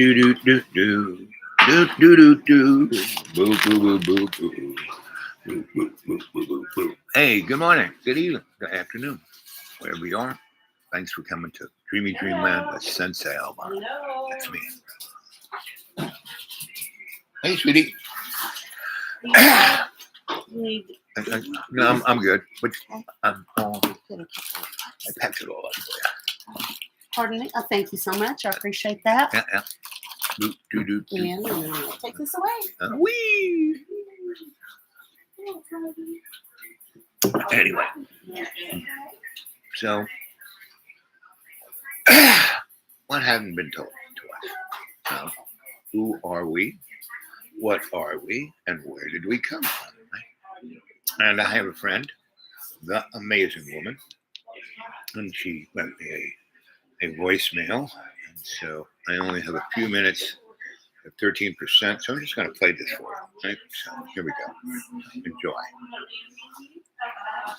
do do do do do do do do boo boo boo boo boo. Boo, boo, boo, boo, boo, boo. Hey, good morning, good evening, good afternoon, wherever you are. Thanks for coming to Dreamy Dreamland with Sensei Alba. That's me. Hey, sweetie. No, I'm good. But I packed it all up for you. Pardon me. Oh, thank you so much. I appreciate that. Yeah. Do, do, do, do. And I'll take this away. Wee. Anyway, so what hadn't been told to us? Who are we? What are we? And where did we come from? And I have a friend, the amazing woman, and she left me a voicemail. And so I only have a few minutes at 13%, so I'm just going to play this for you. Right? So here we go. Enjoy.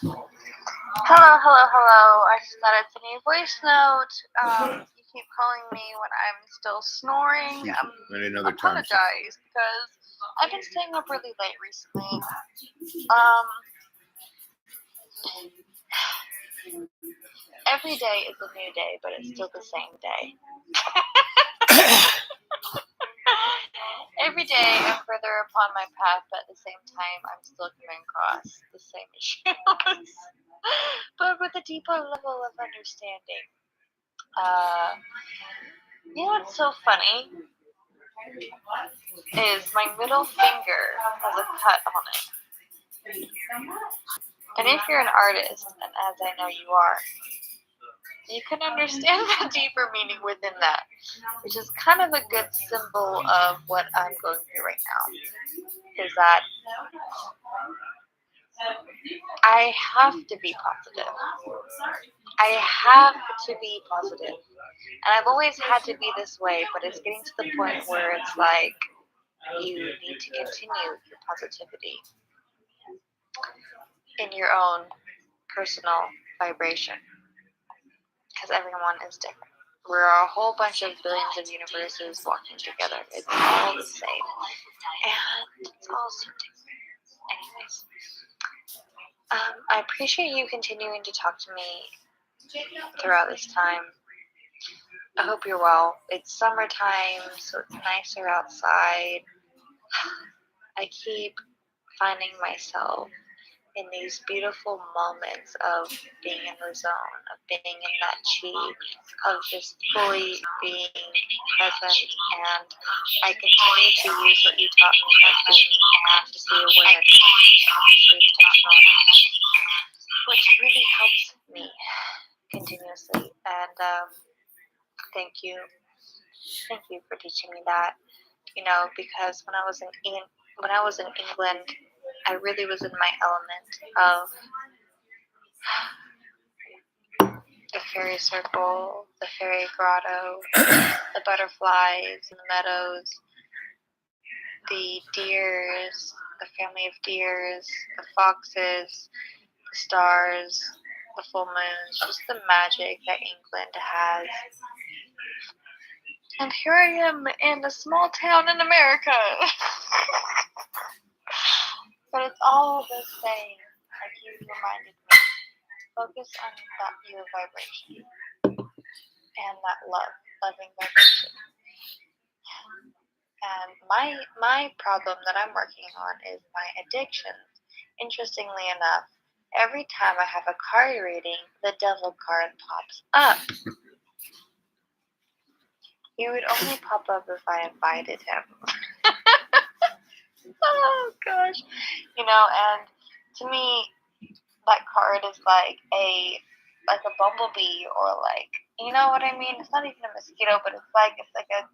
Hello. I just thought I'd send you a voice note. You keep calling me when I'm still snoring. And another time. Apologize because I've been staying up really late recently. Every day is a new day, but it's still the same day. Every day I'm further upon my path, but at the same time I'm still coming across the same issues, but with a deeper level of understanding. You know what's so funny is my middle finger has a cut on it. And if you're an artist, and as I know you are, you can understand the deeper meaning within that, which is kind of a good symbol of what I'm going through right now, is that I have to be positive. I have to be positive. And I've always had to be this way, but it's getting to the point where it's like you need to continue your positivity in your own personal vibration. Because everyone is different. We're a whole bunch of billions of universes walking together. It's all the same. And it's all so different. Anyways. I appreciate you continuing to talk to me throughout this time. I hope you're well. It's summertime, so it's nicer outside. I keep finding myself in these beautiful moments of being in the zone, of being in that chi, of just fully being present, and I continue to use what you taught me of being consciously aware and consciously intentional, which really helps me continuously. And thank you for teaching me that. You know, because when I was in England, I really was in my element of the fairy circle, the fairy grotto, the butterflies in the meadows, the deers, the family of deers, the foxes, the stars, the full moons, just the magic that England has. And here I am in a small town in America. But it's all the same. Like you reminded me. Focus on that your vibration. And that loving vibration. And my problem that I'm working on is my addictions. Interestingly enough, every time I have a card reading, the devil card pops up. He would only pop up if I invited him. Oh gosh. You know, and to me that card is like a bumblebee, or like, you know what I mean? It's not even a mosquito, but it's like a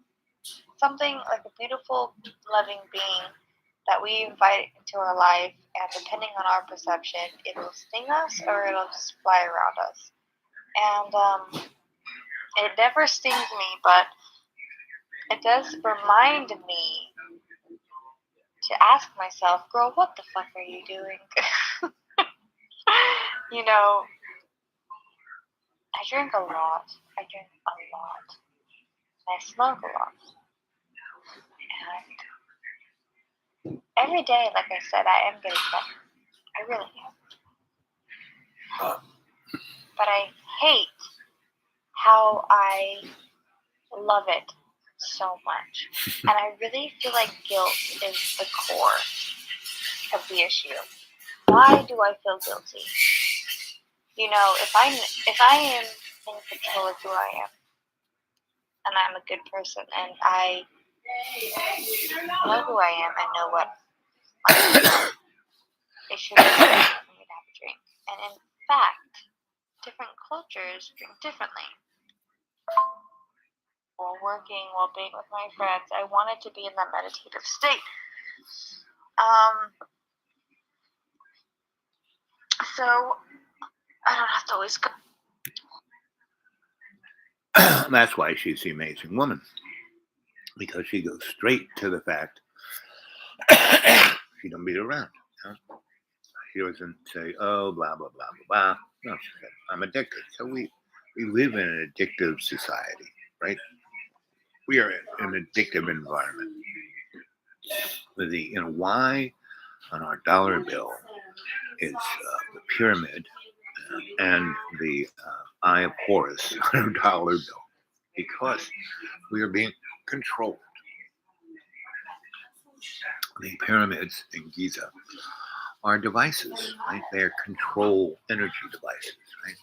something like a beautiful loving being that we invite into our life, and depending on our perception, it'll sting us or it'll just fly around us. And it never stings me, but it does remind me to ask myself, girl, what the fuck are you doing? You know, I drink a lot. And I smoke a lot. every day, like I said, I am getting better. I really am. But I hate how I love it so much. And I really feel like guilt is the core of the issue. Why do I feel guilty? You know, if I am in control of who I am, and I'm a good person, and I know who I am and know what it should be for me to have a drink. And in fact, different cultures drink differently. While working, while being with my friends, I wanted to be in that meditative state. So I don't have to always go. That's why she's the amazing woman, because she goes straight to the fact. She don't beat around. Huh? She doesn't say, "Oh, blah blah blah blah blah." No, she said, "I'm addicted." So we live in an addictive society, right? We are in an addictive environment. The Y on our dollar bill is the pyramid, and the Eye of Horus on our dollar bill, because we are being controlled. The pyramids in Giza are devices, right? They're control energy devices, right?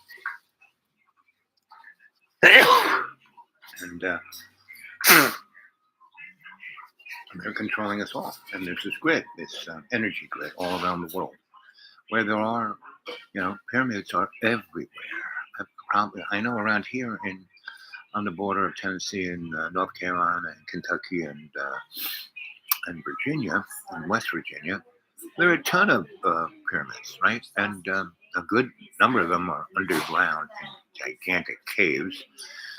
And they're controlling us all. And there's this grid, this energy grid all around the world, where there are, pyramids are everywhere. I know around here on the border of Tennessee and North Carolina and Kentucky and Virginia and West Virginia, there are a ton of pyramids, right? And a good number of them are underground in gigantic caves.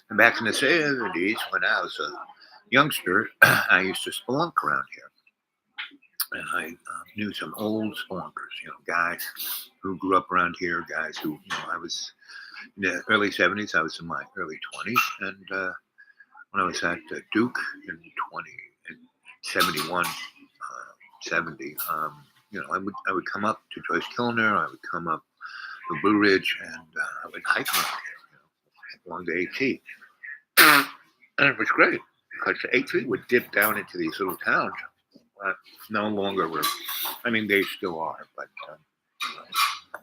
And back in the 70s, when I was a youngster, I used to spelunk around here. And I knew some old spelunkers, guys who grew up around here, guys who, I was in the early 70s, I was in my early 20s. And when I was at Duke in 71, 70, I would come up to Joyce Kilner, I would come up to Blue Ridge, and I would hike around here, along the AT. And it was great, because the AT would dip down into these little towns. No longer were, they still are, but at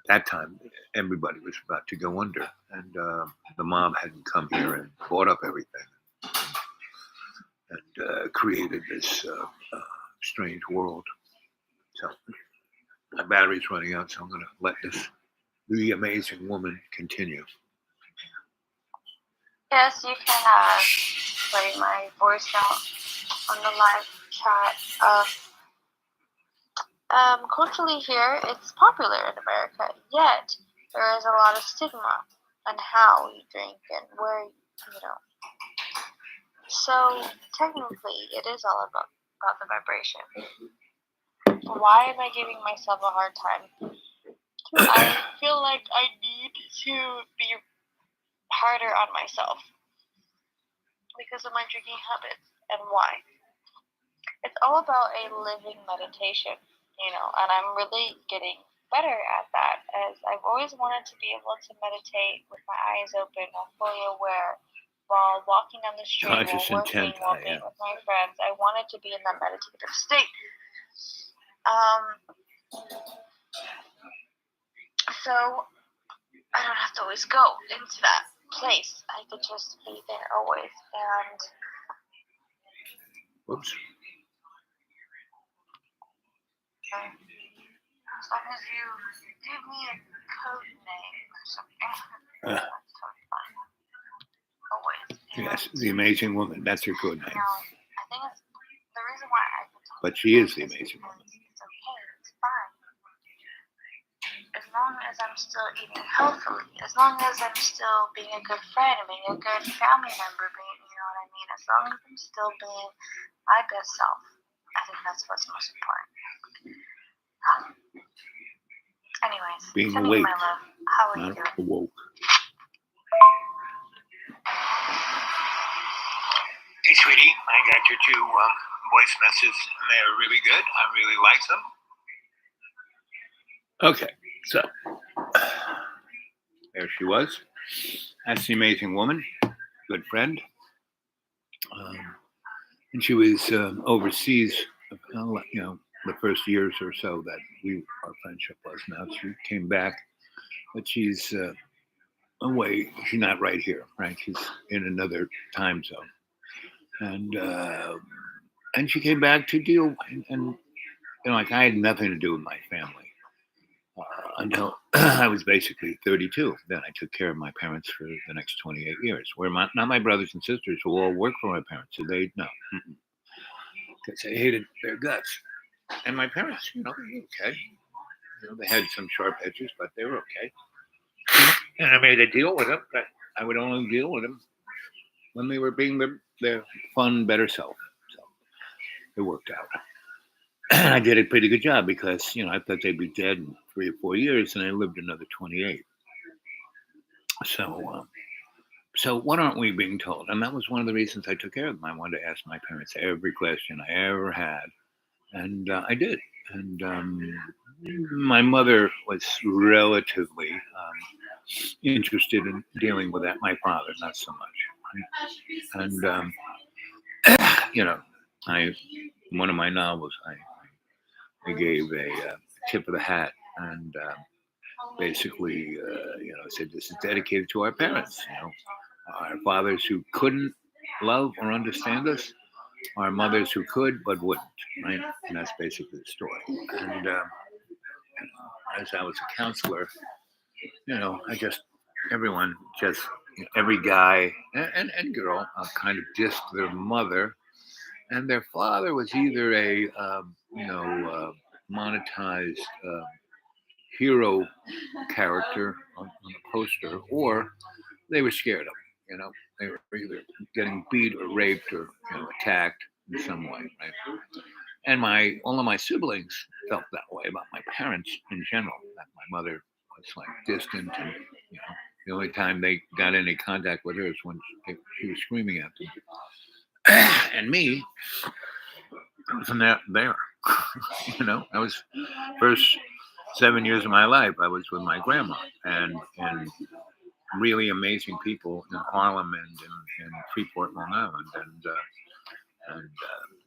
that time, everybody was about to go under, and the mob hadn't come here and bought up everything and created this strange world. So my battery's running out, so I'm going to let the amazing woman continue. Yes, you can play my voice out on the live chat. Culturally here, it's popular in America, yet there is a lot of stigma on how you drink and where, So technically, it is all about the vibration. Why am I giving myself a hard time? I feel like I need to be harder on myself because of my drinking habits. And why? It's all about a living meditation, and I'm really getting better at that, as I've always wanted to be able to meditate with my eyes open and fully aware while walking down the street, while working, while being with my friends. I wanted to be in that meditative state. So I don't have to always go into that place. I could just be there always. And whoops. As long as you give me a code name or something, that's totally fine. Always. Yes, the amazing woman. That's her code name. I think it's the reason why I can talk. But she is the amazing woman. It's okay. It's fine. As long as I'm still eating healthily, as long as I'm still being a good friend, being a good family member, as long as I'm still being my best self, I think that's what's most important. Anyways, being sending awake, my love. How are you doing? Awoke. Hey, sweetie, I got your two voice messages, and they are really good. I really like them. Okay, so there she was. That's the amazing woman, good friend. And she was overseas, the first years or so that our friendship was. Now she came back, but she's away. She's not right here, right? She's in another time zone, and she came back to deal, and like I had nothing to do with my family until I was basically 32. Then I took care of my parents for the next 28 years. Where not my brothers and sisters who all worked for my parents, so they no, because they hated their guts. And my parents, they were okay. They had some sharp edges, but they were okay. And I made a deal with them that I would only deal with them when they were being their fun, better self. So it worked out. I did a pretty good job because, I thought they'd be dead in 3 or 4 years, and I lived another 28. So what aren't we being told? And that was one of the reasons I took care of them. I wanted to ask my parents every question I ever had, and I did. And my mother was relatively interested in dealing with that. My father, not so much. And one of my novels, I gave a tip of the hat, and basically, said this is dedicated to our parents. Our fathers who couldn't love or understand us, our mothers who could but wouldn't, right? And that's basically the story. And as I was a counselor, every guy and girl kind of dissed their mother, and their father was either a monetized hero character on a poster, or they were scared of him. They were either getting beat or raped or attacked in some way, right? And all of my siblings felt that way about my parents in general. That my mother was like distant, and the only time they got any contact with her is when she was screaming at them. And me, I wasn't there. I was first 7 years of my life. I was with my grandma and really amazing people in Harlem and in Freeport, Long Island, and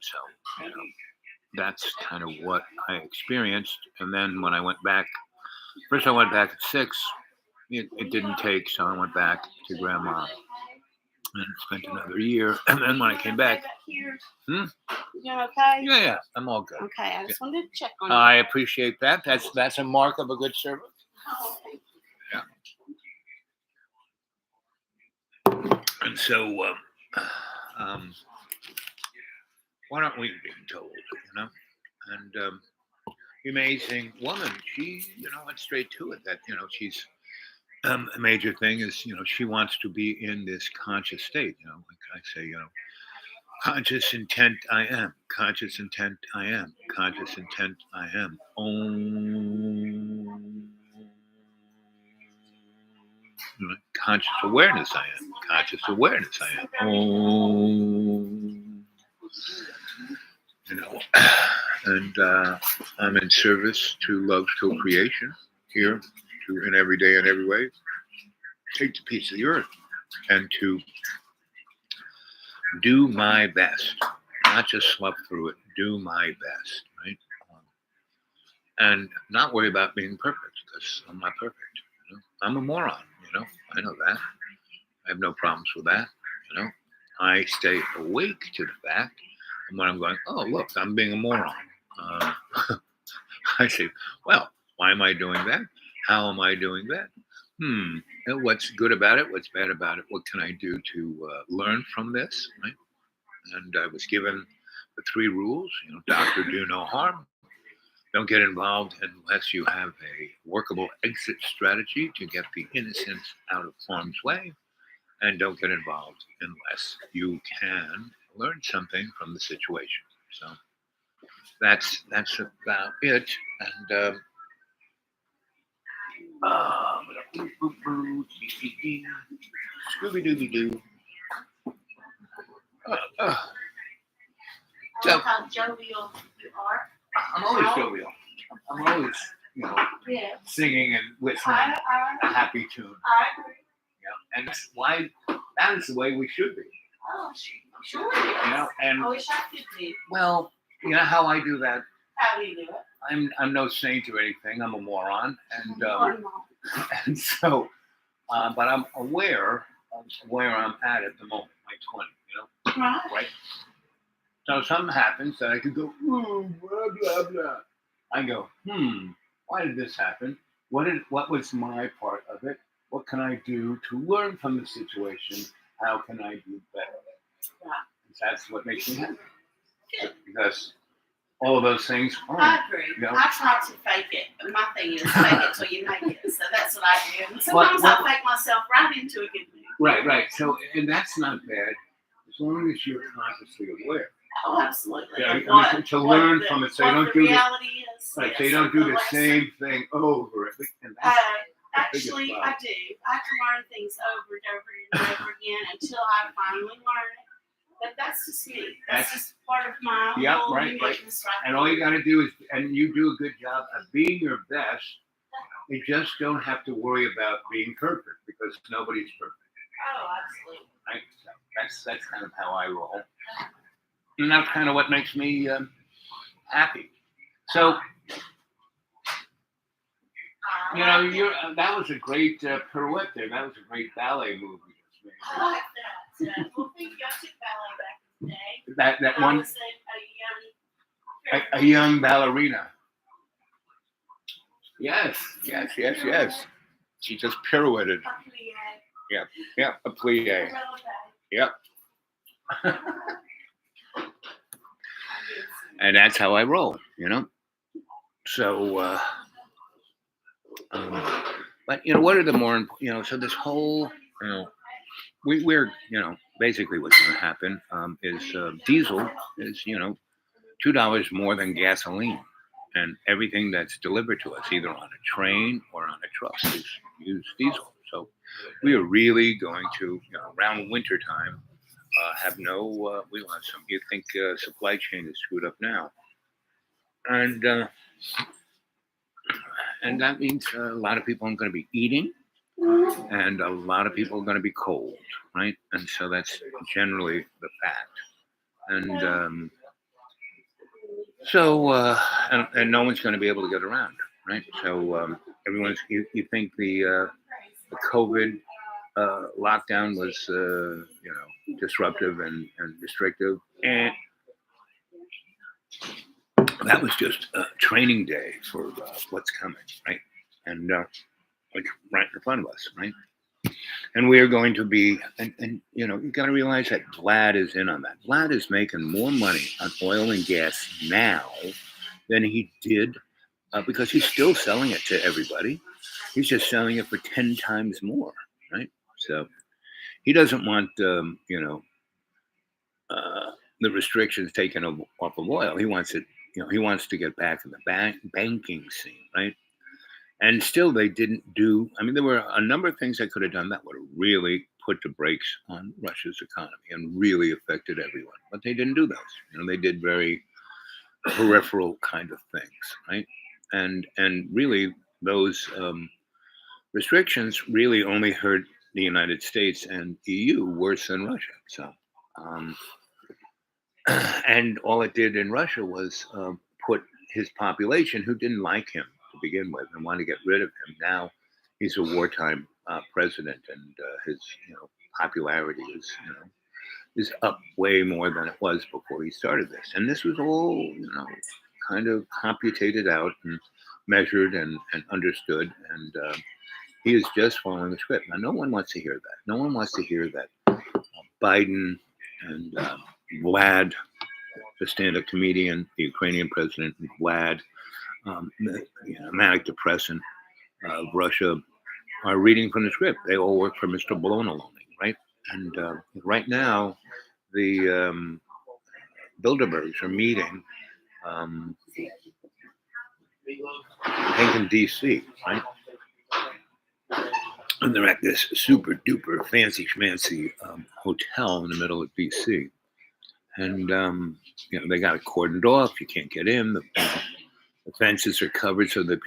so that's kind of what I experienced. And then when I went back, first I went back at 6. It didn't take, so I went back to grandma and spent another year. And then when I came back, You okay? yeah, I'm all good. Okay, I just wanted to check on you. I appreciate that. That's a mark of a good servant. Yeah. And so, what aren't we being told? And the amazing woman, she went straight to it. That she's a major thing is she wants to be in this conscious state. Like I say, conscious intent I am, conscious intent I am, conscious intent I am. Conscious awareness I am, conscious awareness I am. And I'm in service to love's co-creation here, in every day and every way. Take the piece of the earth and to do my best, not just slough through it, do my best, right? And not worry about being perfect, because I'm not perfect. I'm a moron, I know that. I have no problems with that, I stay awake to the fact, and when I'm going, oh, look, I'm being a moron. I say, well, why am I doing that? How am I doing that? What's good about it? What's bad about it? What can I do to learn from this? Right? And I was given the 3 rules. Doctor, do no harm. Don't get involved unless you have a workable exit strategy to get the innocents out of harm's way. And don't get involved unless you can learn something from the situation. So that's about it. And Scooby Dooby Doo. So- how jovial you are. I'm always jovial. I'm always, Yeah. singing and whistling a happy tune. I agree. And that's why that is the way we should be. Oh, sure it is. And I wish I could be. well, you know how I do that. How do you do it? I'm no saint or anything. I'm a moron, and Or not. and so, but I'm aware of where I'm at the moment, my 20. Right. Right. So something happens that I could go, blah blah blah. I go, why did this happen? What was my part of it? What can I do to learn from the situation? How can I do better? Yeah. That's what makes me happy. Because all of those things. I agree. Yeah. I try to fake it. My thing is fake it till you make it. So that's what I do. And sometimes I fake myself right into a good mood. Right. So, and that's not bad as long as you're consciously aware. Oh, absolutely. Yeah, And I mean, to learn from it, so you what don't the do the reality is. Right, yes, so you don't do the lesson. same thing over. And that's the biggest Actually, problem. I do. I can learn things over and over and over again until I finally learn it. But that's just me. That's just part of my Yeah, whole right. uniqueness right And all you got to do is, and you do a good job of being your best. You just don't have to worry about being perfect because nobody's perfect. Oh, absolutely. Right? So that's kind of how I roll, and that's kind of what makes me happy. So you're that was a great pirouette there. That was a great ballet move you just made. I like that. Well, thank you. I took ballet back in the day. That I one, was a young. a young ballerina. Yes. She just pirouetted. Yeah, a plie. Yep. And that's how I roll, So, but what are the more, so this whole, we're, basically what's going to happen is diesel is, $2 more than gasoline, and everything that's delivered to us, either on a train or on a truck, is use diesel. So we are really going to, around winter time, have no, we will have some. You think supply chain is screwed up now, and that means a lot of people aren't going to be eating, and a lot of people are going to be cold, right? And so that's generally the fact, and so and no one's going to be able to get around, right? So everyone's. You think the COVID lockdown was, disruptive and restrictive, and that was just a training day for what's coming, right? And like right in front of us, right? And we are going to be, and you got to realize that Vlad is in on that. Vlad is making more money on oil and gas now than he did because he's still selling it to everybody. He's just selling it for 10 times more, right? So he doesn't want, the restrictions taken off of oil. He wants it, he wants to get back in the banking scene, right? And still they didn't do, there were a number of things they could have done that would have really put the brakes on Russia's economy and really affected everyone. But they didn't do those. They did very peripheral kind of things, right? And really those restrictions really only hurt the United States and EU worse than Russia. So, and all it did in Russia was put his population, who didn't like him to begin with and wanted to get rid of him. Now he's a wartime president, and his popularity is up way more than it was before he started this. And this was all kind of computated out and measured and understood, and he is just following the script. Now, no one wants to hear that. No one wants to hear that Biden and Vlad, the stand-up comedian, the Ukrainian president, and Vlad, manic depressant of Russia, are reading from the script. They all work for Mr. Bologna, right? And right now, the Bilderbergs are meeting, I think in D.C., right? And they're at this super duper fancy schmancy hotel in the middle of D.C. and they got it cordoned off. You can't get in. The fences are covered so the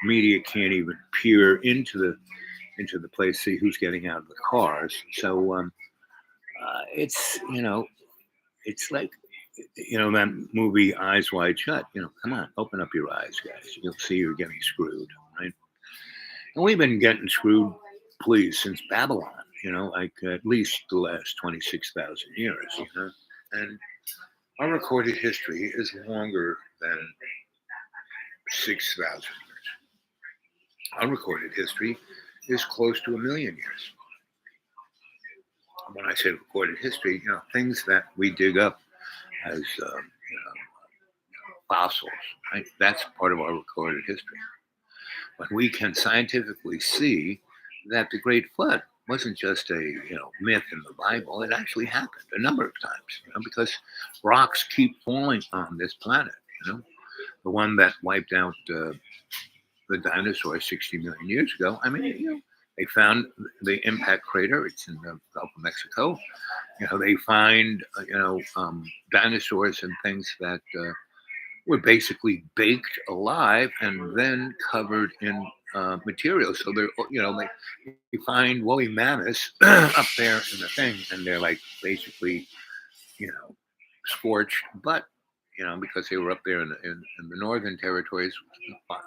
media can't even peer into the place, see who's getting out of the cars. So it's it's like that movie Eyes Wide Shut. Come on, open up your eyes, guys. You'll see you're getting screwed, right? And we've been getting screwed, please, since Babylon. Like at least the last 26,000 years. And our recorded history is longer than 6,000 years. Our recorded history is close to 1,000,000 years. When I say recorded history, things that we dig up as fossils, right? That's part of our recorded history. When we can scientifically see that the Great Flood wasn't just a myth in the Bible, it actually happened a number of times, because rocks keep falling on this planet. The one that wiped out the dinosaurs 60 million years ago. I mean, they found the impact crater. It's in the Gulf of Mexico. They find dinosaurs and things that were basically baked alive and then covered in material. So they're like you find woolly mammoths up there in the thing, and they're like basically scorched, but because they were up there in the northern territories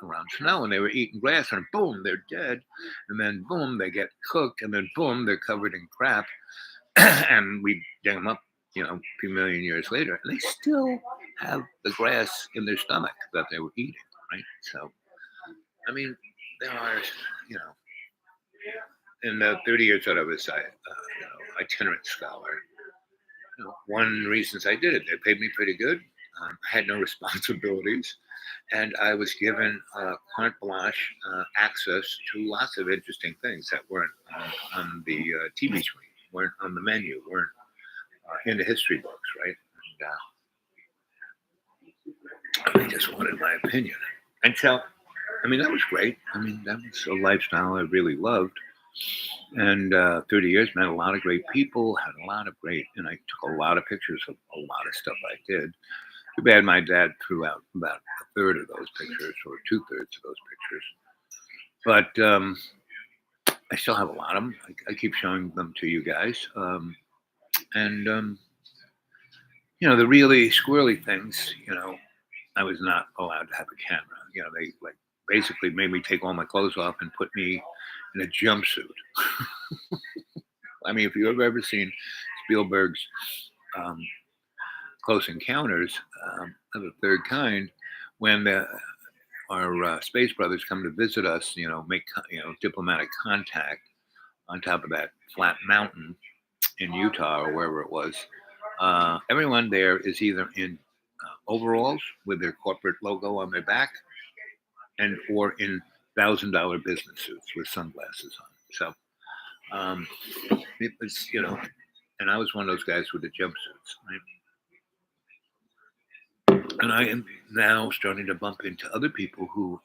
around snow, and they were eating grass, and boom, they're dead, and then boom, they get cooked, and then boom, they're covered in crap, and we dig them up, a few million years later, and they still have the grass in their stomach that they were eating, right? So, I mean, there are, in the 30 years that I was, itinerant scholar, one reasons I did it, they paid me pretty good. I had no responsibilities, and I was given carte blanche access to lots of interesting things that weren't on the TV screen, weren't on the menu, weren't in the history books, right? And I just wanted my opinion. And so, I mean, that was great. I mean, that was a lifestyle I really loved. And 30 years, met a lot of great people, had a lot of great, and I took a lot of pictures of a lot of stuff I did. Too bad my dad threw out about a third of those pictures, or 2/3 of those pictures. But I still have a lot of them. I keep showing them to you guys. And the really squirrely things, I was not allowed to have a camera. They like basically made me take all my clothes off and put me in a jumpsuit. I mean, if you've ever seen Spielberg's Close Encounters of the Third Kind, when our space brothers come to visit us, make diplomatic contact on top of that flat mountain in Utah or wherever it was. Everyone there is either in overalls with their corporate logo on their back, or in $1,000 business suits with sunglasses on. So it was, and I was one of those guys with the jumpsuits, right? And I am now starting to bump into other people who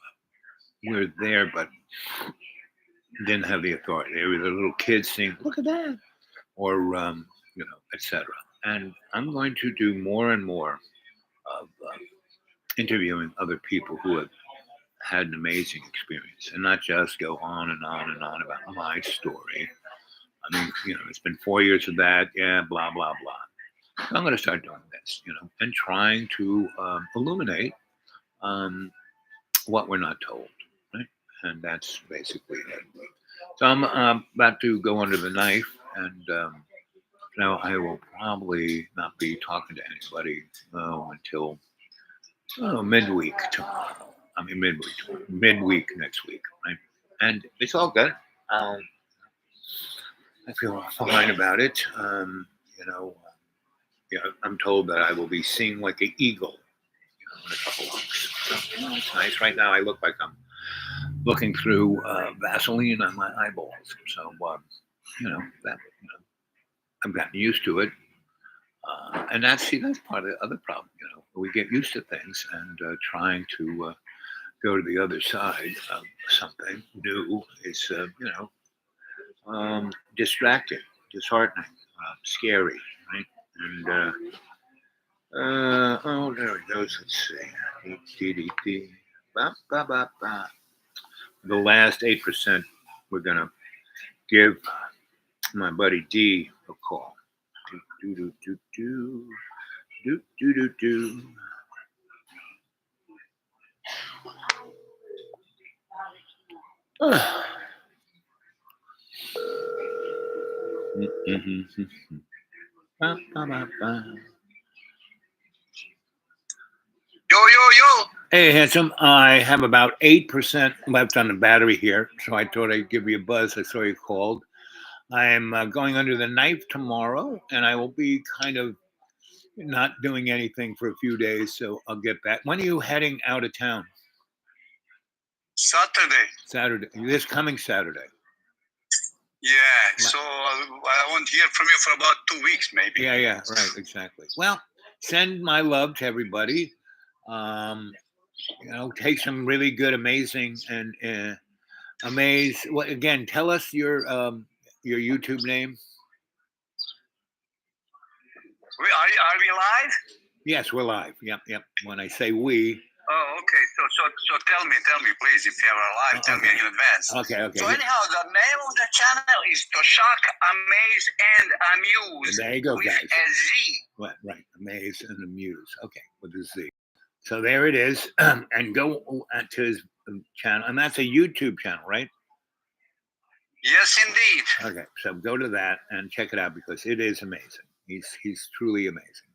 were there but didn't have the authority. They were the little kids saying, "Look at that," or etc. And I'm going to do more and more of interviewing other people who have had an amazing experience, and not just go on and on and on about my story. I mean, it's been 4 years of that, blah blah blah. So I'm going to start doing this, and trying to illuminate what we're not told, right? And that's basically it. So I'm about to go under the knife, and now I will probably not be talking to anybody until midweek tomorrow. I mean, midweek next week, right? And it's all good. I feel fine about it. I'm told that I will be seen like an eagle in a couple of weeks. So, it's nice. Right now, I look like I'm looking through Vaseline on my eyeballs. So, I've gotten used to it. And that's part of the other problem. We get used to things, and trying to go to the other side of something new is, distracting, disheartening, scary, right? And oh, there it goes. Let's see. Ba, ba, ba, ba. The last 8%, we're gonna give my buddy D a call. Do do do do do do do do. Ba, ba, ba, ba. Yo. Hey, handsome. I have about 8% left on the battery here, so I thought I'd give you a buzz. I saw you called. I'm going under the knife tomorrow, and I will be kind of not doing anything for a few days, so I'll get back. When are you heading out of town? Saturday. Saturday, this coming Saturday. Yeah. So I won't hear from you for about 2 weeks, maybe. Yeah, right, exactly. Well, send my love to everybody. Take some really good, amazing, and amaze. What again? Tell us your YouTube name. Are we live? Yes, we're live. Yep. When I say we. Oh, okay. So tell me, please, if you are live, tell me in advance. Okay. So anyhow, the name of the channel is To Shock, Amaze, and Amuse. There you go, with guys. a Z. Right. Amaze and amuse. Okay, with a Z. So there it is. And go to his channel, and that's a YouTube channel, right? Yes, indeed. Okay, so go to that and check it out because it is amazing. He's truly amazing.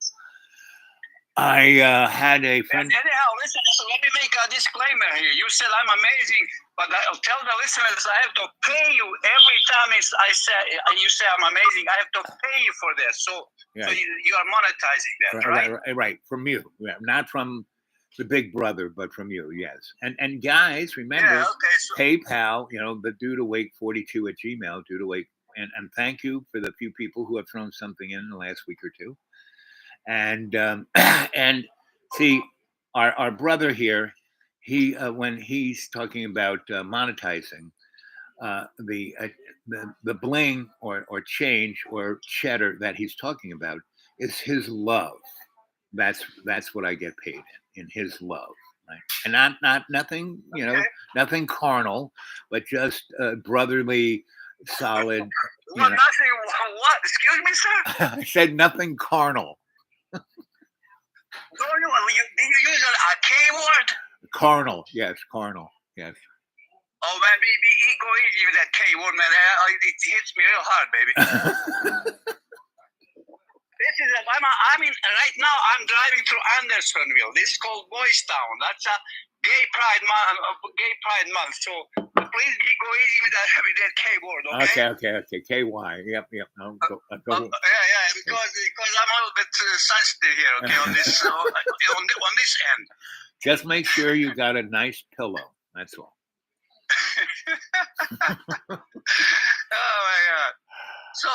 I had a friend. Anyhow, listen, let me make a disclaimer here. You said I'm amazing, but I'll tell the listeners I have to pay you every time I say you say I'm amazing. I have to pay you for this. So you are monetizing that, right? Right. From you, not from the Big Brother, but from you. Yes. And guys, remember PayPal. The Dude Awake 42 at Gmail. Dude Awake, and thank you for the few people who have thrown something in the last week or two. And and see, our brother here, he when he's talking about monetizing the bling or change or cheddar that he's talking about is his love. That's what I get paid in his love, right? And not nothing, nothing carnal, but just brotherly, solid. Nothing. What? Excuse me, sir. I said nothing carnal. Did you use a K word? Carnal, yes, carnal, yes. Oh man, go easy with that K word, man. It hits me real hard, baby. Right now I'm driving through Andersonville. This is called Boys Town. That's a gay pride month. So please go easy with that K word, okay? Okay. KY. Yep. I'll go. Yeah. Because I'm a little bit sensitive here, okay, on this on this end. Just make sure you got a nice pillow. That's all. Oh my God. So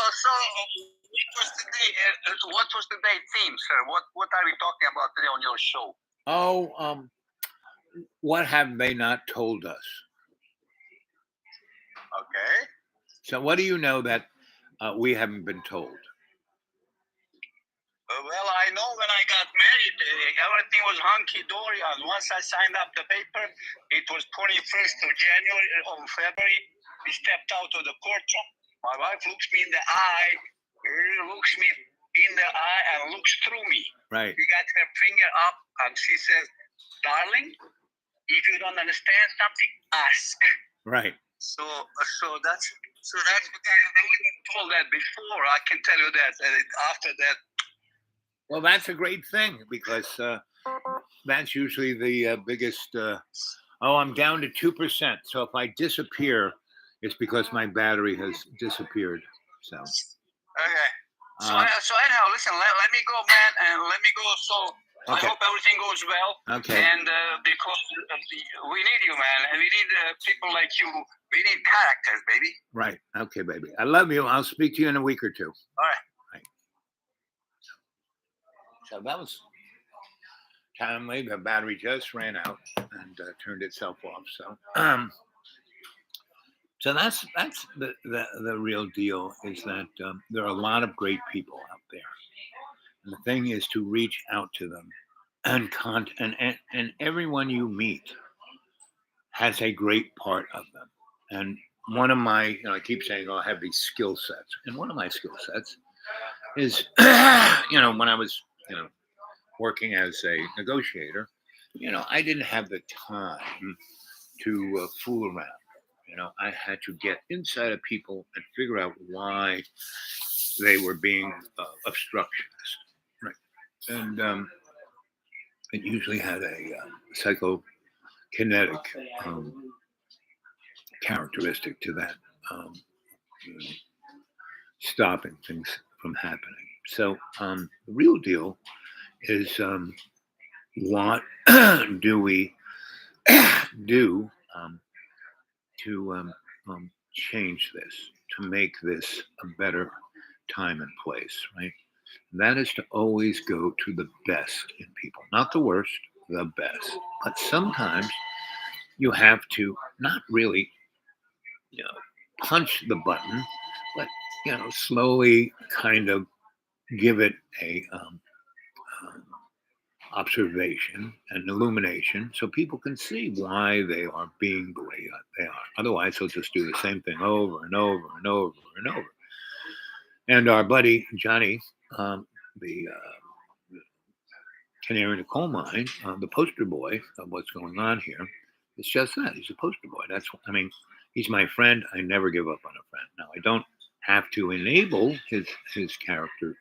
what was today theme, sir? What are we talking about today on your show? Oh, what have they not told us? Okay. So what do you know that we haven't been told? Well, I know when I got married, everything was hunky-dory. And once I signed up the paper, it was 21st of January or February. We stepped out of the courtroom. My wife looks me in the eye, and looks through me. Right. She got her finger up, and she says, "Darling, if you don't understand something, ask." Right. So that's what I wasn't told that before. I can tell you that. After that. Well, that's a great thing because that's usually the biggest. I'm down to 2%. So if I disappear, it's because my battery has disappeared. So. Okay. So anyhow, listen. Let me go, man, and let me go. So okay. I hope everything goes well. Okay. And because we need you, man, and we need people like you. We need characters, baby. Right. Okay, baby. I love you. I'll speak to you in a week or two. All right. So that was timely. The battery just ran out and turned itself off. So that's the real deal. Is that there are a lot of great people out there, And the thing is to reach out to them and everyone you meet has a great part of them. And one of my, I keep saying, oh, I have these skill sets. And one of my skill sets is, when I was, working as a negotiator, I didn't have the time to fool around. I had to get inside of people and figure out why they were being obstructionist. Right. And it usually had a psychokinetic characteristic to that, you know, stopping things from happening. So the real deal is what do we do to change this, to make this a better time and place, right? And that is to always go to the best in people, not the worst, the best. But sometimes you have to not really, punch the button, but slowly kind of give it a observation and illumination so people can see why they are being the way they are. Otherwise, they'll just do the same thing over and over and over and over. And our buddy Johnny, the canary in the coal mine, the poster boy of what's going on here, it's just that. He's a poster boy. He's my friend. I never give up on a friend. Now, I don't have to enable his character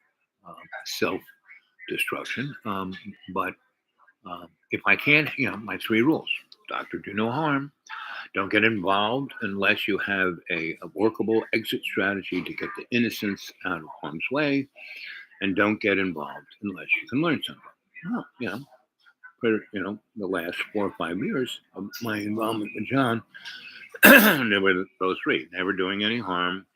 self-destruction, but if I can, my 3 rules. Doctor, do no harm. Don't get involved unless you have a workable exit strategy to get the innocents out of harm's way. And don't get involved unless you can learn something. Well, for the last 4 or 5 years of my involvement with John, there were those 3: never doing any harm,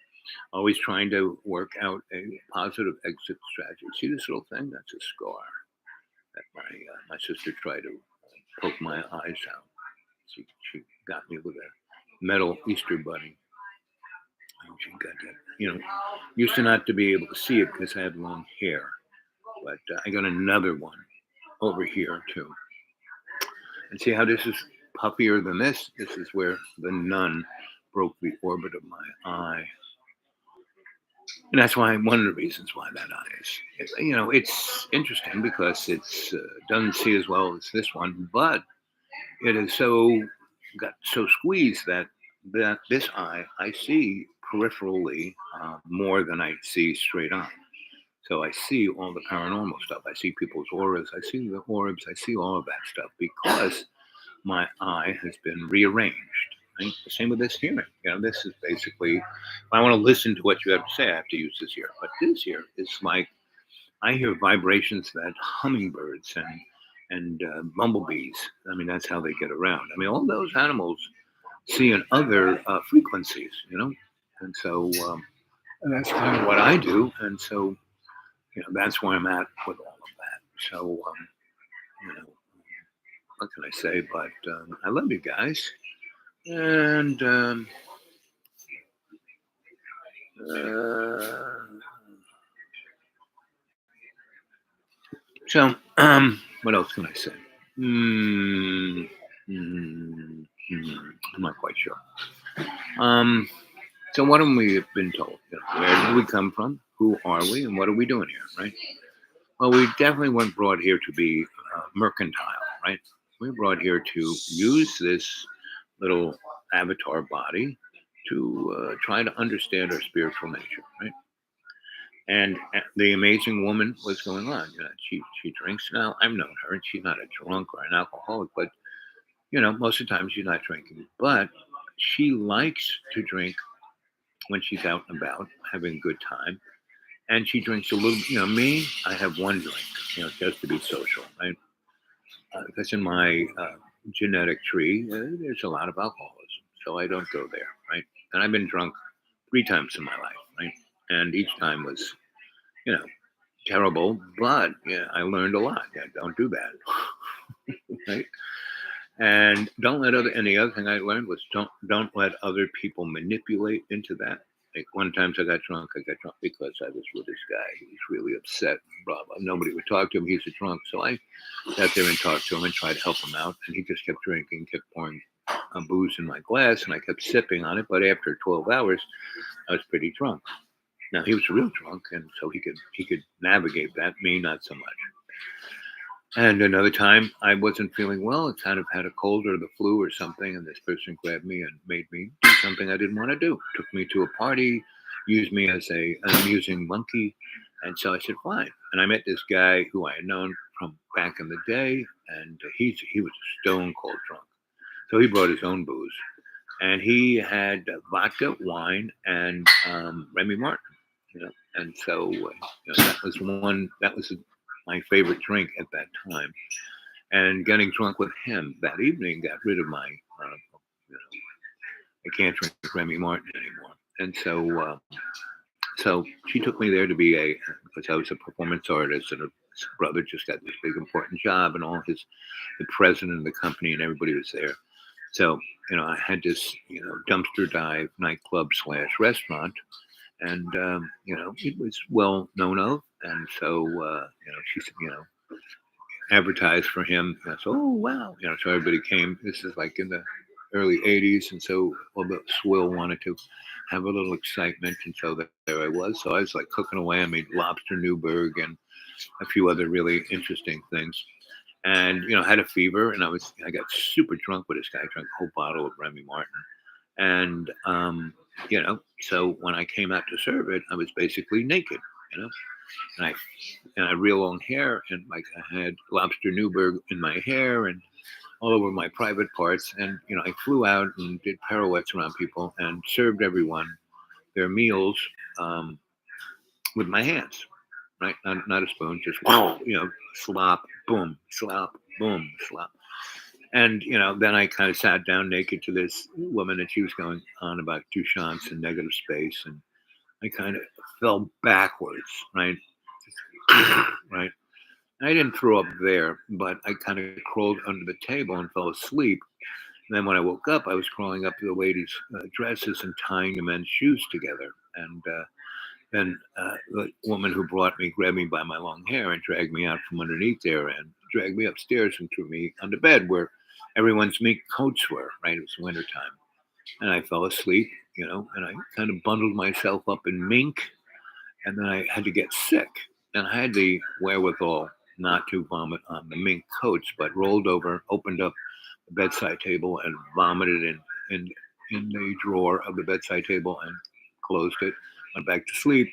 always trying to work out a positive exit strategy. See this little thing? That's a scar that my sister tried to poke my eyes out. She got me with a metal Easter bunny. And she got that. Used to not to be able to see it because I had long hair, but I got another one over here too. And see how this is puffier than this? This is where the nun broke the orbit of my eye. And that's why one of the reasons why that eye is. It's interesting because it's doesn't see as well as this one, but it is got so squeezed that this eye I see peripherally more than I see straight on. So I see all the paranormal stuff. I see people's auras. I see the orbs. I see all of that stuff because my eye has been rearranged. Right? The same with this hearing. This is basically, if I want to listen to what you have to say, I have to use this ear. But this ear is like, I hear vibrations that hummingbirds and bumblebees, that's how they get around. All those animals see in other frequencies, and so that's kind of what I do. And so, that's where I'm at with all of that. So, what can I say? But I love you guys. And so, what else can I say? I'm not quite sure. So what have we been told? Where did we come from? Who are we? And what are we doing here, right? Well, we definitely weren't brought here to be mercantile, right? We were brought here to use this little avatar body to try to understand our spiritual nature, right? And the amazing woman was going on. She drinks now. I've known her, and she's not a drunk or an alcoholic, but most of the time she's not drinking. But she likes to drink when she's out and about, having a good time. And she drinks a little. Me, I have one drink, just to be social, right? Because in my genetic tree, there's a lot of alcoholism, so I don't go there, right? And I've been drunk 3 times in my life, right? And each time was, terrible, but I learned a lot. Don't do that, right? And don't let and the other thing I learned was don't let other people manipulate into that. Like one time I got drunk because I was with this guy. He was really upset. Blah blah. Nobody would talk to him. He's a drunk. So I sat there and talked to him and tried to help him out. And he just kept drinking, kept pouring booze in my glass, and I kept sipping on it. But after 12 hours, I was pretty drunk. Now he was real drunk, and so he could navigate that. Me, not so much. And another time, I wasn't feeling well. I kind of had a cold or the flu or something, and this person grabbed me and made me do something I didn't want to do. Took me to a party, used me as an amusing monkey, and so I said, fine. And I met this guy who I had known from back in the day, and he was stone cold drunk. So he brought his own booze, and he had vodka, wine, and Remy Martin. And so that was my favorite drink at that time. And getting drunk with him that evening got rid of my, I can't drink Remy Martin anymore. And so she took me there to be because I was a performance artist, and his brother just got this big important job, and the president of the company and everybody was there. So, I had this, dumpster dive nightclub / restaurant, and, it was well known of. And so, she said, advertised for him. And I said, oh, wow. So everybody came. This is like in the early 80s. And so the swill wanted to have a little excitement. And so there I was. So I was like cooking away. I made lobster Newburg and a few other really interesting things. And, had a fever. And I got super drunk with this guy. I drank a whole bottle of Remy Martin. And, so when I came out to serve it, I was basically naked, and I had real long hair, and like I had lobster Newburg in my hair and all over my private parts. And, I flew out and did pirouettes around people and served everyone their meals with my hands, right? Not a spoon, just, slop, boom, slop, boom, slop. And, then I kind of sat down naked to this woman, and she was going on about Duchamp's and negative space. And I kind of fell backwards, right? Right. I didn't throw up there, but I kind of crawled under the table and fell asleep. And then when I woke up, I was crawling up to the ladies' dresses and tying the men's shoes together. And then the woman who brought me grabbed me by my long hair and dragged me out from underneath there and dragged me upstairs and threw me on the bed where everyone's mink coats were, right? It was wintertime. And I fell asleep, and I kind of bundled myself up in mink, and then I had to get sick. And I had the wherewithal not to vomit on the mink coats, but rolled over, opened up the bedside table and vomited in the drawer of the bedside table and closed it, went back to sleep,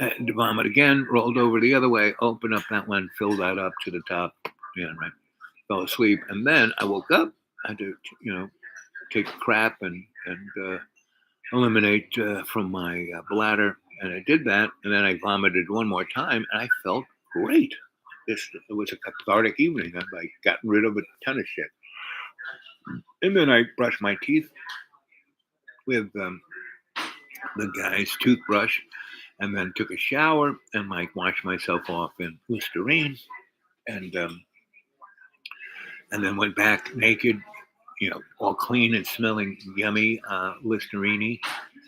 and vomit again, rolled over the other way, opened up that one, filled that up to the top, right, fell asleep. And then I woke up, I had to, take a crap and eliminate from my bladder. And I did that, and then I vomited one more time, and I felt great. It was a cathartic evening. I like gotten rid of a ton of shit. And then I brushed my teeth with the guy's toothbrush, and then took a shower and like washed myself off in Listerine, and then went back naked, all clean and smelling yummy Listerine,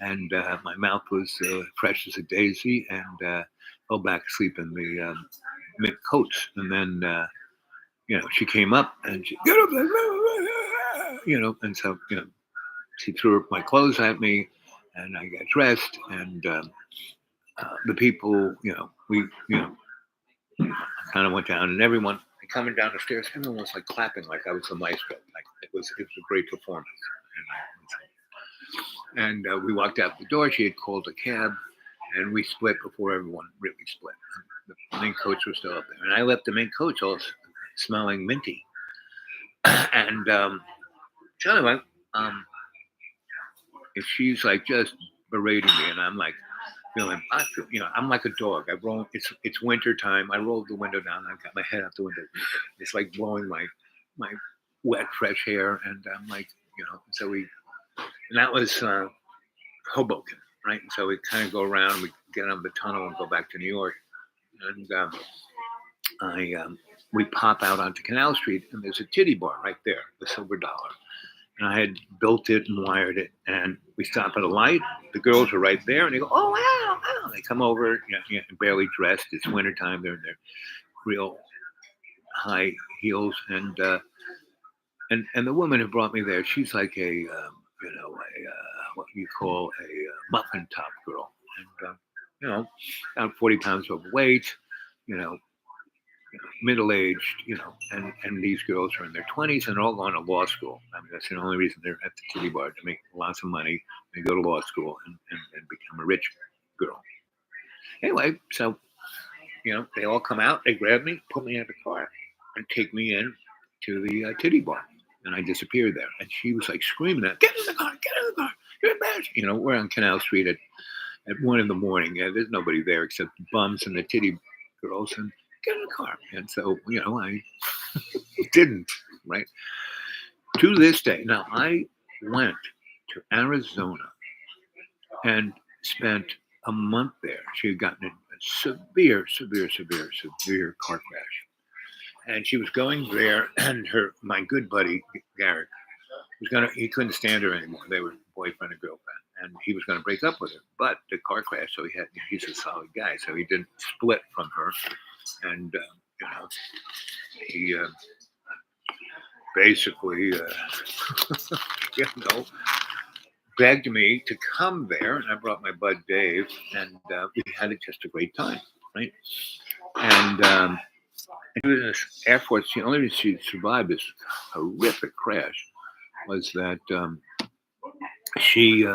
and my mouth was fresh as a daisy, and fell back asleep in the mink coats. And then she came up and she get up there, and so she threw my clothes at me, and I got dressed, and the people, we kind of went down, and everyone coming down the stairs, everyone was like clapping like I was the maestro. Like it was a great performance. And we walked out the door. She had called a cab, and we split before everyone really split. The mink coats were still up there, and I left the mink coats all smelling minty. And so anyway, if she's like just berating me, and I'm like feeling, I'm like a dog. It's winter time. I rolled the window down. I've got my head out the window. It's like blowing my wet, fresh hair, and I'm like, so and that was Hoboken, right? And so we kind of go around, we get on the tunnel and go back to New York, and we pop out onto Canal Street, and there's a titty bar right there, the Silver Dollar. And I had built it and wired it. And we stop at a light. The girls are right there, and they go, "Oh wow, wow!" They come over, barely dressed. It's wintertime. They're in their real high heels, and the woman who brought me there, she's like what you call a muffin top girl, and about 40 pounds overweight, you know, middle aged, and these girls are in their 20s and they're all going to law school. I mean, that's the only reason they're at the titty bar, to make lots of money and go to law school and become a rich girl. Anyway, so they all come out, they grab me, put me in the car, and take me in to the titty bar. And I disappeared there. And she was like screaming at, "Get in the car, get in the car, you're embarrassed." We're on Canal Street at 1 a.m. Yeah, there's nobody there except bums and the titty girls, and get in the car. And so, I didn't, right? To this day. Now, I went to Arizona and spent a month there. She had gotten in a severe car crash. And she was going there, and my good buddy, Garrett, he couldn't stand her anymore. They were boyfriend and girlfriend, and he was going to break up with her. But the car crash, so he's a solid guy, so he didn't split from her. And, he basically, begged me to come there. And I brought my bud Dave, and we had just a great time, right? And he was in the Air Force. The only reason she survived this horrific crash was that she,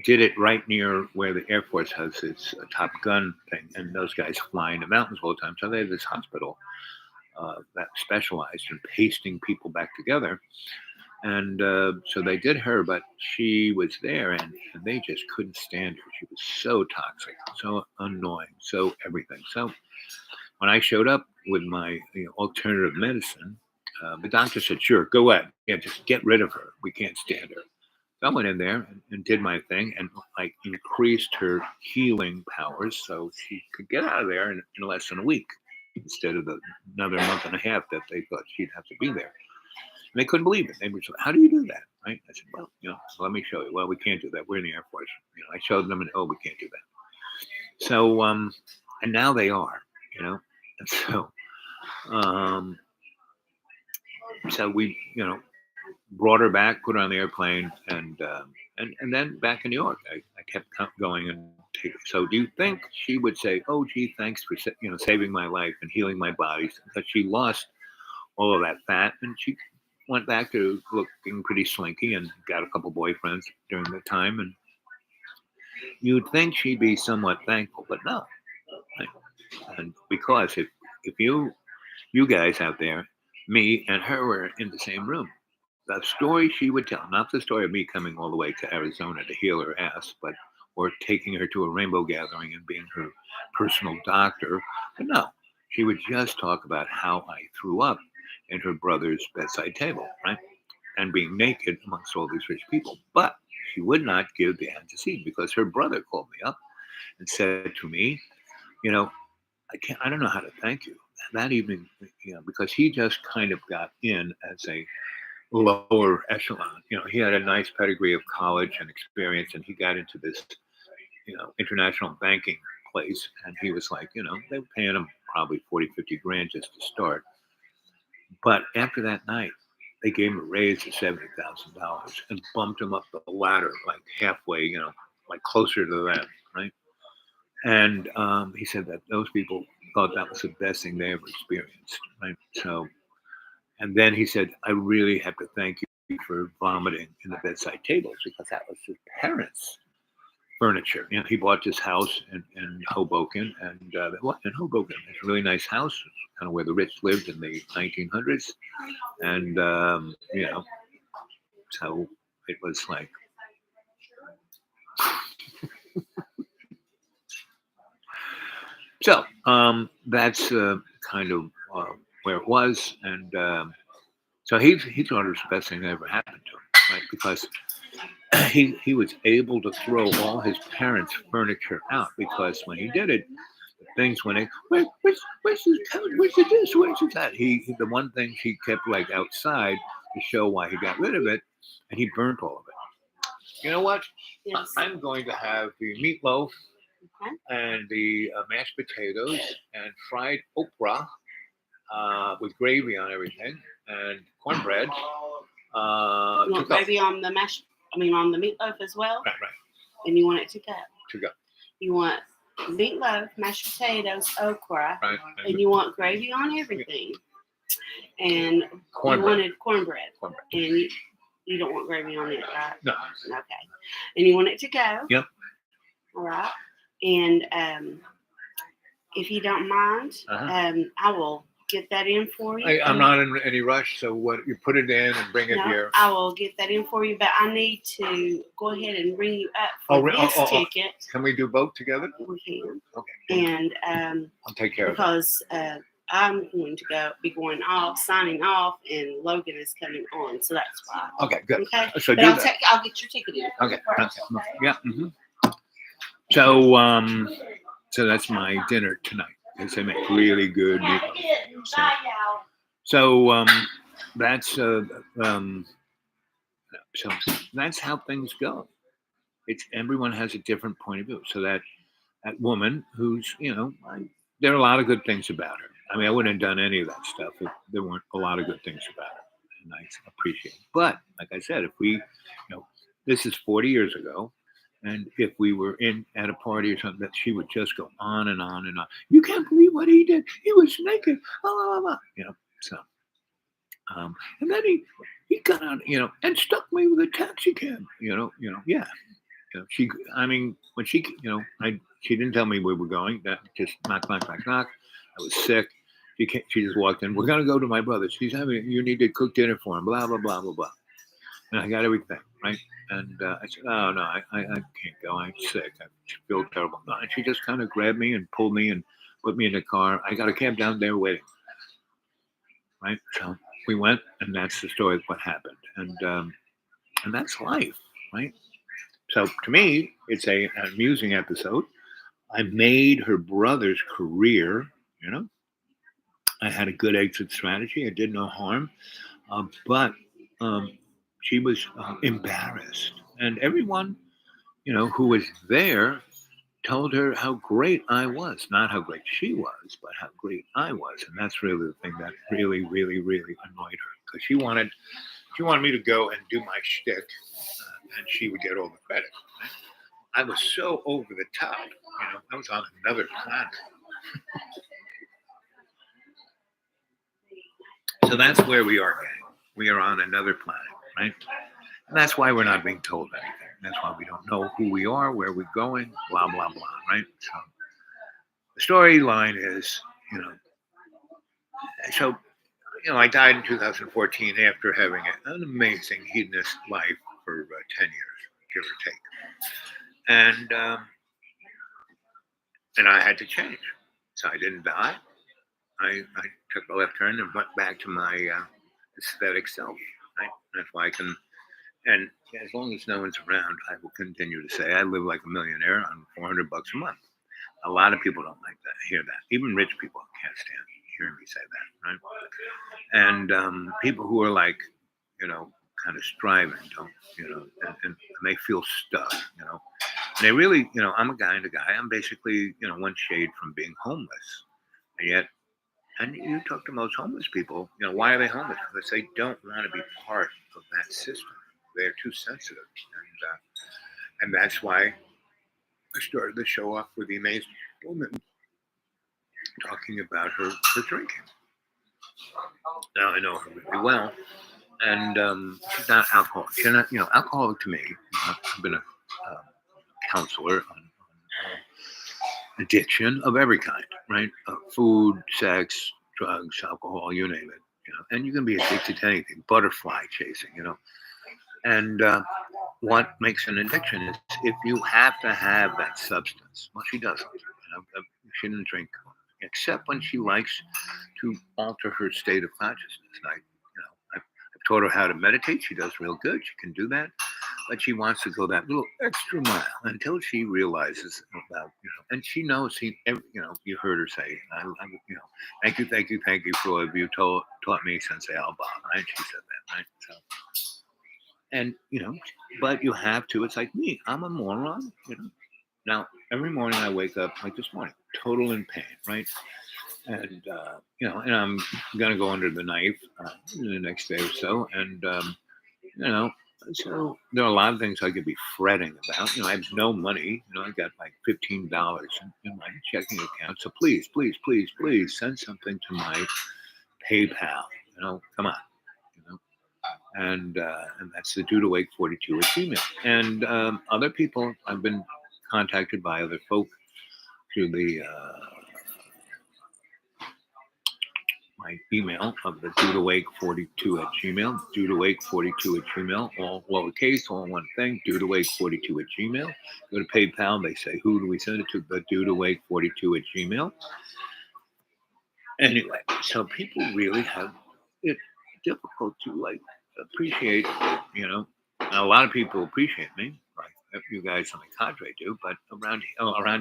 did it right near where the Air Force has its Top Gun thing, and those guys fly in the mountains all the time. So they have this hospital that specialized in pasting people back together. And so they did her, but she was there, and they just couldn't stand her. She was so toxic, so annoying, so everything. So when I showed up with my alternative medicine, the doctor said, "Sure, go ahead. Yeah, just get rid of her. We can't stand her." So I went in there and did my thing, and increased her healing powers so she could get out of there in less than a week, instead of another month and a half that they thought she'd have to be there. And they couldn't believe it. They were like, "How do you do that?" Right? I said, "Well, let me show you." "Well, we can't do that. We're in the Air Force." I showed them, and we can't do that. So, and now they are, and so, so we, brought her back, put her on the airplane, and then back in New York, I kept going and taking. So, do you think she would say, "Oh, gee, thanks for saving my life and healing my body," because she lost all of that fat, and she went back to looking pretty slinky and got a couple boyfriends during the time, and you'd think she'd be somewhat thankful, but no. Right? And because if you guys out there, me and her were in the same room, the story she would tell, not the story of me coming all the way to Arizona to heal her ass, or taking her to a rainbow gathering and being her personal doctor, but no, she would just talk about how I threw up in her brother's bedside table, right? And being naked amongst all these rich people. But she would not give the antecedent, because her brother called me up and said to me, I don't know how to thank you. That evening, because he just kind of got in as a lower echelon. He had a nice pedigree of college and experience, and he got into this, international banking place. And he was like, they were paying him probably 40, 50 grand just to start. But after that night, they gave him a raise of $70,000 and bumped him up the ladder like halfway, like closer to them, right? And he said that those people thought that was the best thing they ever experienced, right? So, and then he said, "I really have to thank you for vomiting in the bedside tables, because that was his parents' furniture." He bought this house in Hoboken, and in Hoboken, it's a really nice house, kind of where the rich lived in the 1900s, and so it was like. So that's kind of where it was, and so he thought it was the best thing that ever happened to him, right? Because he was able to throw all his parents' furniture out, because when he did it, the things when they where's this where's this where's that. The one thing he kept like outside to show why he got rid of it, and he burnt all of it. You know what? Yes. I'm going to have the meatloaf Okay. and the mashed potatoes and fried okra with gravy on everything and cornbread. You want To go. gravy on the on the meatloaf as well, Right. and you want it to go. To go. You want meatloaf, mashed potatoes, okra, Right. and you want gravy on everything. And Cornbread. you wanted cornbread, Cornbread. and you don't want gravy on it, right? No. Okay. And you want it to go. Yep. All right. And if you don't mind, Uh-huh. I will get that in for you. I'm not in any rush, so what you put it in and bring it No, here. I will get that in for you, but I need to go ahead and ring you up for this ticket. Can we do both together? We can. Okay. And I'll take care of it. because I'm going to be going off, signing off, and Logan is coming on, so that's why. Okay, good. Okay. So But do I'll that. I'll get your ticket in. Okay. first, Okay. Yeah. So that's my dinner tonight. Because they make really good meatloaf. So that's how things go. It's everyone has a different point of view. So that woman who's there are a lot of good things about her. I mean, I wouldn't have done any of that stuff if there weren't a lot of good things about her, and I appreciate it. But like I said, if we, this is 40 years ago. And if we were at a party or something, that she would just go on and on and on. You can't believe what he did. He was naked. Blah, blah, blah. So, and then he got on, and stuck me with a taxi cab. Yeah. She, I mean, when she, she didn't tell me where we were going. That just knock. I was sick. She just walked in. We're gonna go to my brother's. You need to cook dinner for him. Blah blah blah blah blah. And I got everything right. And I said, oh, no, I can't go. I'm sick. I feel terrible. No, and she just kind of grabbed me and pulled me and put me in the car. I got a cab down there waiting. Right? So we went, and that's the story of what happened. And that's life, right? So to me, it's an amusing episode. I made her brother's career, I had a good exit strategy. I did no harm. But she was embarrassed, and everyone, who was there, told her how great I was, not how great she was, but how great I was, and that's really the thing that really, really, really annoyed her, because she wanted me to go and do my shtick, and she would get all the credit. Right? I was so over the top, I was on another planet. So that's where we are, gang. We are on another planet. Right? And that's why we're not being told anything. That's why we don't know who we are, where we're going, blah, blah, blah, right? So the storyline is, I died in 2014 after having an amazing hedonist life for 10 years, give or take. And I had to change. So I didn't die. I took a left turn and went back to my aesthetic self. Right? That's why I can, and as long as no one's around, I will continue to say I live like a millionaire on $400 a month. A lot of people don't like that, hear that. Even rich people can't stand hearing me say that, right? And people who are like, kind of striving, and they feel stuck, and they really, I'm a guy. I'm basically, one shade from being homeless, and yet. And you talk to most homeless people, why are they homeless? Because they don't want to be part of that system. They're too sensitive. And that's why I started the show off with the amazing woman talking about her drinking. Now I know her really well. And she's not alcoholic. She's not, alcoholic to me. I've been a counselor on addiction of every kind, right? Food, sex, drugs, alcohol, you name it. And you can be addicted to anything. Butterfly chasing, And what makes an addiction is if you have to have that substance. Well, she doesn't. She didn't drink except when she likes to alter her state of consciousness. And I've taught her how to meditate. She does real good. She can do that. but she wants to go that little extra mile until she realizes about, and she knows you heard her say, thank you for what you taught me since Alba, right? She said that, right? So, and but you have to. It's like me. I'm a moron. Now every morning I wake up like this morning, total in pain, right? And and I'm gonna go under the knife the next day or so, and you know, so there are a lot of things I could be fretting about. I have no money. I got like $15 in my checking account. So please, please, please, please send something to my PayPal. Come on. And that's the Dude Awake 42 at Gmail. And other people, I've been contacted by other folk through the my email of the Dude Awake 42 at Gmail, Dude Awake 42 at Gmail, all lowercase, all one thing, Dude Awake 42 at Gmail. Go to PayPal, they say, who do we send it to? The Dude Awake 42 at Gmail. Anyway, so people really have it difficult to appreciate, and a lot of people appreciate me, like you guys on the cadre do, but around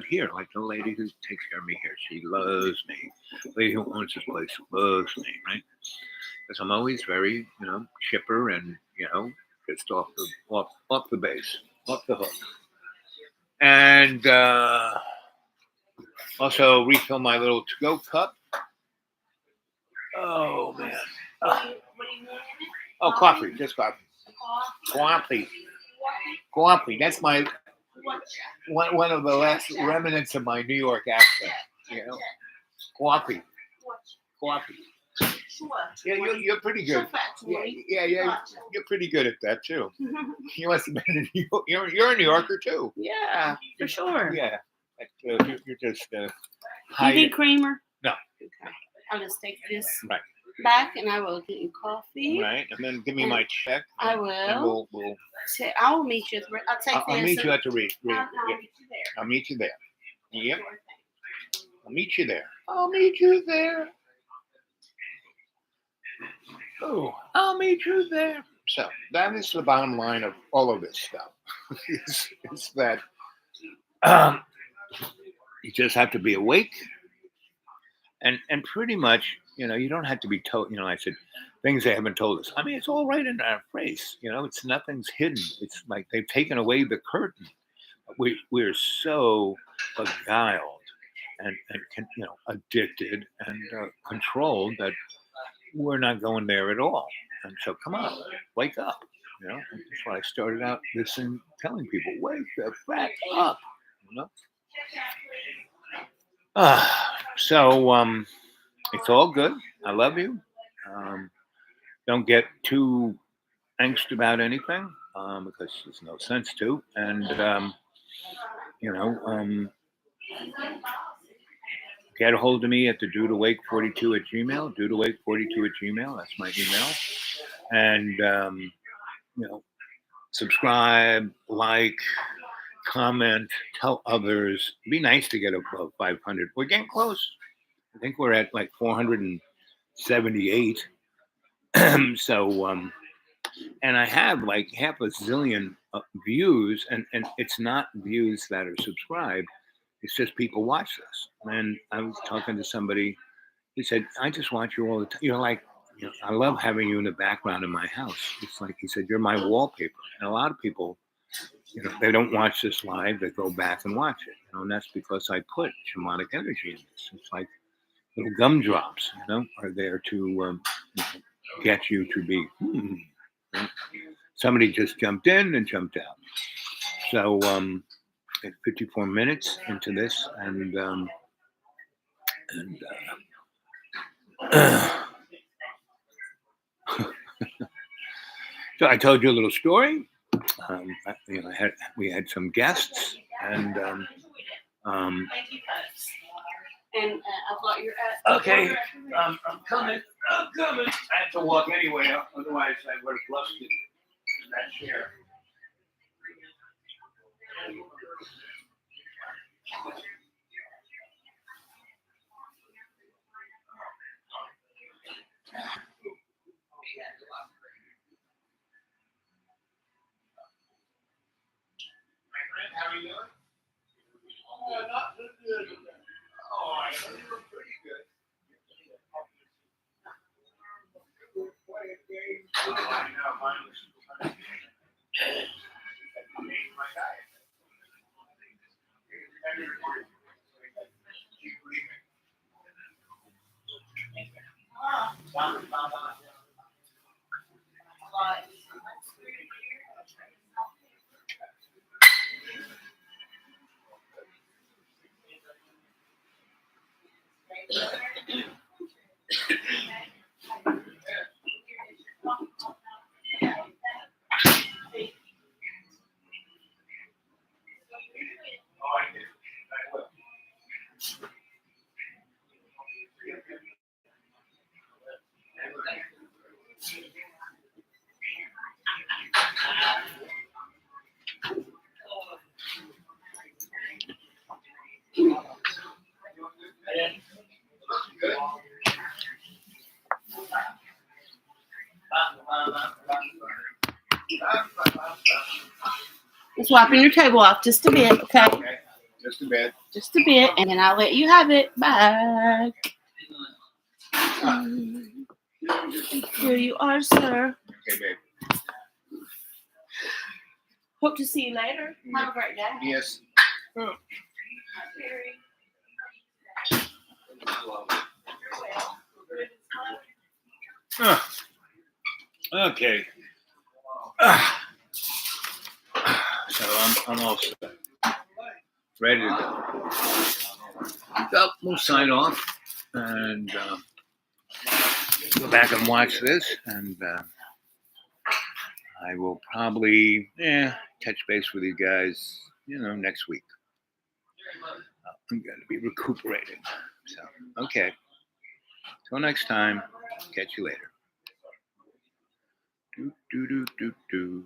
here, like the lady who takes care of me here, she loves me. The lady who owns this place loves me, right? Because I'm always very, chipper and just off the base, off the hook, and also refill my little to-go cup. Oh man. What do you want in it? Oh, coffee, just coffee. Coffee. That's my one of the last remnants of my New York accent. Coffee. Yeah, you're pretty good. Yeah, you're pretty good at that too. You must have been in New York. You're a New Yorker too. Yeah, for sure. Yeah, you're just You hiding. need creamer? No. Okay. I'll just take this Right. back and I will get you coffee. Right, and then give me my check. I will. And we'll I will meet you at the. I'll take I'll this. meet you at the read. I'll meet you there. I'll meet you there. Yep. Sure thing. I'll meet you there. I'll meet you there. Oh, I'll meet you there. So that is the bottom line of all of this stuff. is that you just have to be awake, and pretty much, you don't have to be told. I said things they haven't told us. I mean, it's all right in our face. It's nothing's hidden. It's like they've taken away the curtain. We're so beguiled and addicted and controlled that we're not going there at all. And so, come on, wake up. That's why I started out telling people, wake the fuck up. So it's all good. I love you. Don't get too angst about anything because there's no sense to. And get a hold of me at the Dude Awake 42 at Gmail. Dude Awake 42 at Gmail. That's my email. And subscribe, like, comment, tell others. It'd be nice to get above 500. We're getting close. I think we're at like 478. So, and I have like half a zillion views, and it's not views that are subscribed. It's just people watch this. And I was talking to somebody. He said, "I just watch you all the time. I love having you in the background in my house." It's like he said, "You're my wallpaper." And a lot of people, they don't watch this live. They go back and watch it. And that's because I put shamanic energy in this. It's like little gumdrops, are there to get you to be. Somebody just jumped in and jumped out. So 54 minutes into this, and so I told you a little story. We had some guests, and Thank you, folks. And I've got your. okay, I'm coming. I have to walk anyway, otherwise I would have lost it in that chair. Just wiping your table off just a bit, okay? Okay, just a bit. Just a bit, and then I'll let you have it back. Here you are, sir. Okay, babe. Hope to see you later. Have a great day. Yes. Okay. So I'm all set. Ready to go. So we'll sign off and go back and watch this, and I will probably touch base with you guys, next week. I'm going to be recuperating. So, okay. Till next time. Catch you later. Do, do, do, do, do.